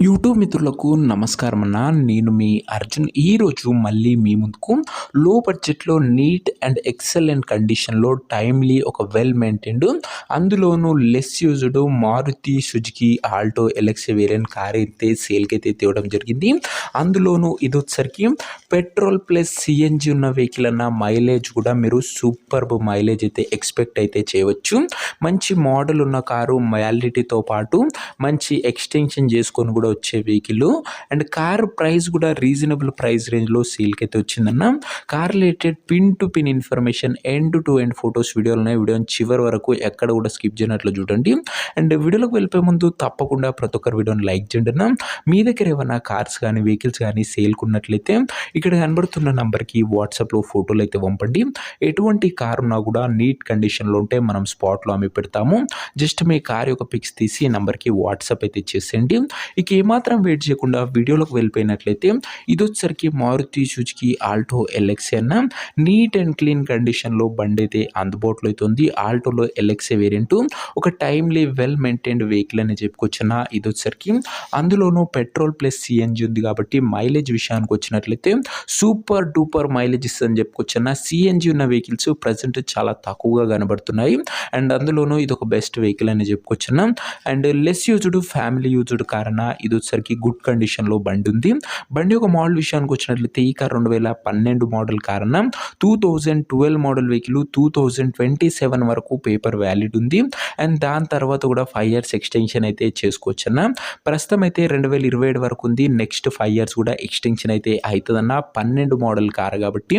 YouTube మిత్రులకు నమస్కారం అన్న. నేను మీ అర్జున్. ఈరోజు మళ్ళీ మీ ముందుకు లో బడ్జెట్‌లో నీట్ అండ్ ఎక్సలెంట్ కండిషన్‌లో టైమ్లీ ఒక వెల్ మెయింటైన్డ్ అందులోనూ less used Maruti Suzuki Alto LX variant car అయితే సేల్‌కైతే తేవడం జరిగింది. అందులోనూ ఇదొచ్చేసరికి పెట్రోల్ ప్లస్ సీఎన్‌జీ ఉన్న వెహికల్ అన్న మైలేజ్ కూడా మీరు సూపర్బ్ మైలేజ్ అయితే ఎక్స్‌పెక్ట్ అయితే చేయవచ్చు. మంచి మోడల్ ఉన్న కారు వ్యాలిడిటీతో పాటు మంచి ఎక్స్‌టెన్షన్ చేసుకొని కూడా వచ్చే వెహికల్ అండ్ కార్ ప్రైస్ కూడా రీజనబుల్ ప్రైస్ రేంజ్లో సేల్కి అయితే వచ్చిందన్న. Car related pin to pin information end to end photos వీడియోలు ఉన్నాయి. వీడియోని చివరి వరకు ఎక్కడ కూడా స్కిప్ చేయనట్లు చూడండి. అండ్ వీడియోలోకి వెళ్ళిపోయే ముందు తప్పకుండా ప్రతి ఒక్కరు వీడియోని లైక్ చేయండి అన్న. మీ దగ్గర ఏమైనా కార్స్ కానీ వెహికల్స్ కానీ సేల్కి ఉన్నట్లయితే ఇక్కడ కనబడుతున్న నంబర్కి వాట్సాప్లో ఫోటోలు అయితే పంపండి. ఎటువంటి కార్ ఉన్నా కూడా నీట్ కండిషన్లో ఉంటే మనం స్పాట్లో అమ్మి పెడతాము. జస్ట్ మీ కార్ యొక్క పిక్స్ తీసి ఈ నంబర్కి వాట్సాప్ అయితే చేసేయండి. ఇక ఏమాత్రం వెయిట్ చేయకుండా వీడియోలోకి వెళ్ళిపోయినట్లయితే ఇది వచ్చేసరికి మారుతి సుజుకి ఆల్టో ఎల్ఎక్స్ అన్న నీట్ అండ్ క్లీన్ కండిషన్లో బండి అయితే అందుబాటులో అయితే ఉంది. ఆల్టోలో ఎల్ఎక్స్ వేరియంట్ ఒక టైమ్లీ వెల్ మెయింటైన్డ్ వెహికల్ అని చెప్పుకొచ్చిన ఇది వచ్చేసరికి అందులోనూ పెట్రోల్ ప్లస్ సిఎన్జి ఉంది కాబట్టి మైలేజ్ విషయానికి వచ్చినట్లయితే సూపర్ డూపర్ మైలేజ్ ఇస్తుందని చెప్పుకొచ్చిన. సిఎన్జి ఉన్న వెహికల్స్ ప్రజెంట్ చాలా తక్కువగా కనబడుతున్నాయి అండ్ అందులోనూ ఇది ఒక బెస్ట్ వెహికల్ అని చెప్పుకొచ్చిన. And less used family used కారణ ఇది వచ్చేసరికి గుడ్ కండిషన్లో బండి ఉంది. బండి ఒక మోడల్ విషయానికి వచ్చినట్లయితే ఈ కార్ 2012 మోడల్ కారణ 2012 మోడల్ వెహికల్ 2027 వరకు పేపర్ వ్యాలిడ్ ఉంది అండ్ దాని తర్వాత కూడా 5 ఇయర్స్ ఎక్స్టెన్షన్ అయితే చేసుకోవచ్చన్న. ప్రస్తుతం అయితే 2027 వరకు ఉంది. నెక్స్ట్ 5 ఇయర్స్ కూడా ఎక్స్టెన్షన్ అయితే అవుతుందన్న. 12 మోడల్ కార్ కాబట్టి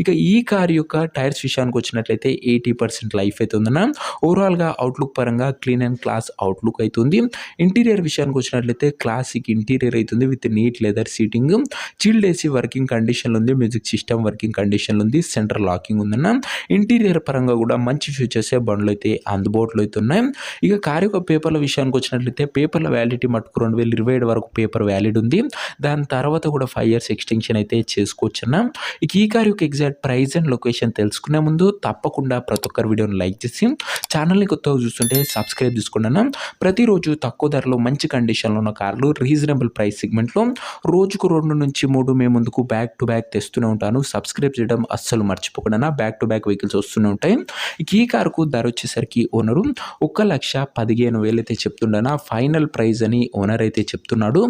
ఇక ఈ కార్ యొక్క టైర్స్ విషయానికి వచ్చినట్లయితే 80% లైఫ్ అయితే ఉందన్న. ఓవరాల్గా అవుట్లుక్ పరంగా క్లీన్ అండ్ క్లాస్ అవుట్లుక్ అవుతుంది. ఇంటీరియర్ విషయానికి వచ్చినట్లయితే క్లాసిక్ ఇంటీరియర్ అవుతుంది with neat leather seating, chilled AC working కండిషన్లో ఉంది, మ్యూజిక్ సిస్టమ్ వర్కింగ్ కండిషన్లో ఉంది, సెంటర్ లాకింగ్ ఉందన్న. ఇంటీరియర్ పరంగా కూడా మంచి ఫీచర్సే బండ్లు అయితే అందుబాటులో అయితే ఉన్నాయి. ఇక కార్ యొక్క పేపర్ల విషయానికి వచ్చినట్లయితే పేపర్ల వ్యాలిడిటీ మటుకు 2027 వరకు పేపర్ వ్యాలిడ్ ఉంది. దాని తర్వాత కూడా 5 ఇయర్స్ ఎక్స్టెన్షన్ అయితే చేసుకోవచ్చన్న. ఇక ఈ కార్ యొక్క ఎగ్జాక్ట్ ప్రైస్ అండ్ లొకేషన్ తెలుసుకునే ముందు తప్పకుండా ప్రతి ఒక్కరు వీడియోని లైక్ చేసి ఛానల్ని కొత్తగా చూస్తుంటే సబ్స్క్రైబ్ చేసుకోండి అన్న. ప్రతిరోజు తక్కువ ధరలో మంచి కండిషన్లో ఉన్న కార్లు రీజనబుల్ ప్రైస్ సెగ్మెంట్లో రోజుకు 2 నుంచి 3 మేము ముందుకు బ్యాక్ టు బ్యాక్ తెస్తూనే ఉంటాను. సబ్స్క్రైబ్ చేయడం అస్సలు మర్చిపోకుండా. బ్యాక్ టు బ్యాక్ వెహికల్స్ వస్తూనే ఉంటాయి. ఈ కారుకు ధర వచ్చేసరికి ఓనరు 1,15,000 అయితే చెప్తుండనా. ఫైనల్ ప్రైస్ అని ఓనర్ అయితే చెప్తున్నాడు.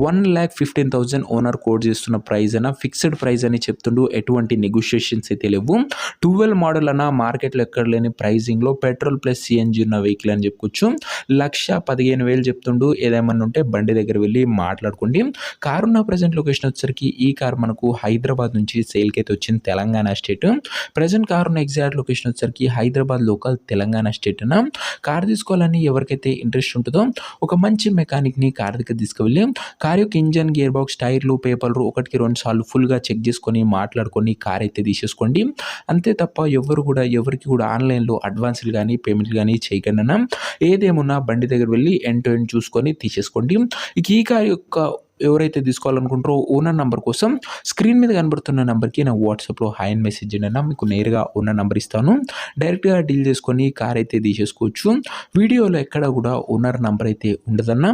1,15,000 ఓనర్ కోడ్ చేస్తున్న ప్రైస్ అన్న. ఫిక్స్డ్ ప్రైస్ అని చెప్తుండు. ఎటువంటి నెగోషియేషన్స్ అయితే లేవు. 12 మోడల్ అన్న మార్కెట్లో ఎక్కడ లేని ప్రైజింగ్లో పెట్రోల్ ప్లస్ సిఎన్జి ఉన్న వెహికల్ అని చెప్పుకోవచ్చు. 1,15,000 చెప్తుండు. ఏదేమన్నా ఉంటే బండి దగ్గర వెళ్ళి మాట్లాడుకోండి. కారు ఉన్న ప్రజెంట్ లొకేషన్ వచ్చేసరికి ఈ కార్ మనకు హైదరాబాద్ నుంచి సేల్కి అయితే వచ్చింది, తెలంగాణ స్టేట్. ప్రజెంట్ కారు ఉన్న ఎగ్జాక్ట్ లొకేషన్ వచ్చేసరికి హైదరాబాద్ లోకల్ తెలంగాణ స్టేట్ అన్న. కార్ తీసుకోవాలని ఎవరికైతే ఇంట్రెస్ట్ ఉంటుందో ఒక మంచి మెకానిక్ని కార్ దగ్గర తీసుకువెళ్ళి కార్ యొక్క ఇంజన్, గేర్ బాక్స్, టైర్లు, పేపర్లు 1కి 2 సార్లు ఫుల్గా చెక్ చేసుకొని మాట్లాడుకొని కార్ అయితే తీసేసుకోండి. అంతే తప్ప ఎవరికి కూడా ఆన్లైన్లో అడ్వాన్స్లు కానీ పేమెంట్లు కానీ చేయకండి అన్న. ఏదేమున్నా బండి దగ్గర వెళ్ళి ఎండ్ టు ఎండ్ చూసుకొని తీసేసుకోండి. ఇక ఈ కార్ యొక్క ఎవరైతే తీసుకోవాలనుకుంటారో ఓనర్ నంబర్ కోసం స్క్రీన్ మీద కనబడుతున్న నెంబర్కి నా వాట్సాప్లో హాయ్ అని మెసేజ్ చేయండి అన్న. మీకు నేరుగా ఓనర్ నెంబర్ ఇస్తాను. డైరెక్ట్గా డీల్ చేసుకొని కార్ అయితే తీసేసుకోవచ్చు. వీడియోలో ఎక్కడ కూడా ఓనర్ నెంబర్ అయితే ఉండదన్న.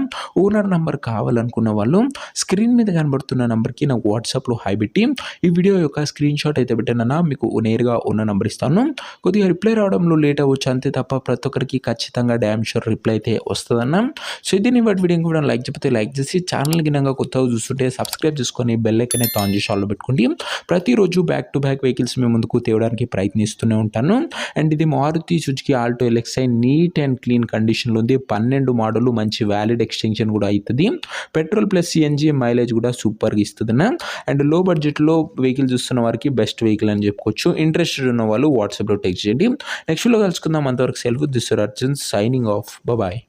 ఓనర్ నెంబర్ కావాలనుకున్న వాళ్ళు స్క్రీన్ మీద కనబడుతున్న నెంబర్కి నా వాట్సాప్లో హాయ్ పెట్టి ఈ వీడియో యొక్క స్క్రీన్ షాట్ అయితే పెట్టానన్నా. మీకు నేరుగా ఓనర్ నెంబర్ ఇస్తాను. కొద్దిగా రిప్లై రావడంలో లేట్ అవ్వచ్చు అంతే తప్ప ప్రతి ఒక్కరికి ఖచ్చితంగా డ్యామ్ షూర్ రిప్లై అయితే వస్తుందన్న. సో దీన్ని బట్టి వీడియో కూడా లైక్ చెప్తే లైక్ చేసి ఛానల్ గినంగా కొత్తగా చూస్తుంటే సబ్స్క్రైబ్ చేసుకొని బెల్ ఐకాన్ అయితే ఆన్ చేసి ఆన్లో పెట్టుకోండి. ప్రతిరోజు బ్యాక్ టు బ్యాక్ వెహికల్స్ మేము ముందుకు తేవడానికి ప్రయత్నిస్తూనే ఉంటాను. అండ్ ఇది Maruti Suzuki Alto LXI neat and clean కండిషన్లో ఉంది. 12 మోడల్ మంచి వ్యాలిడ్ ఎక్స్టెన్షన్ కూడా అవుతుంది. పెట్రోల్ ప్లస్ సిఎన్జి మైలేజ్ కూడా సూపర్గా ఇస్తుంది. అండ్ లో బడ్జెట్లో వెహికల్ చూస్తున్న వారికి బెస్ట్ వెహికల్ అని చెప్పుకోవచ్చు. ఇంట్రెస్టెడ్ ఉన్న వాళ్ళు వాట్సాప్లో టెక్స్ట్ చేయండి. నెక్స్ట్లో కలుసుకుందాం. అంతవరకు self this Arjun signing off. Bye.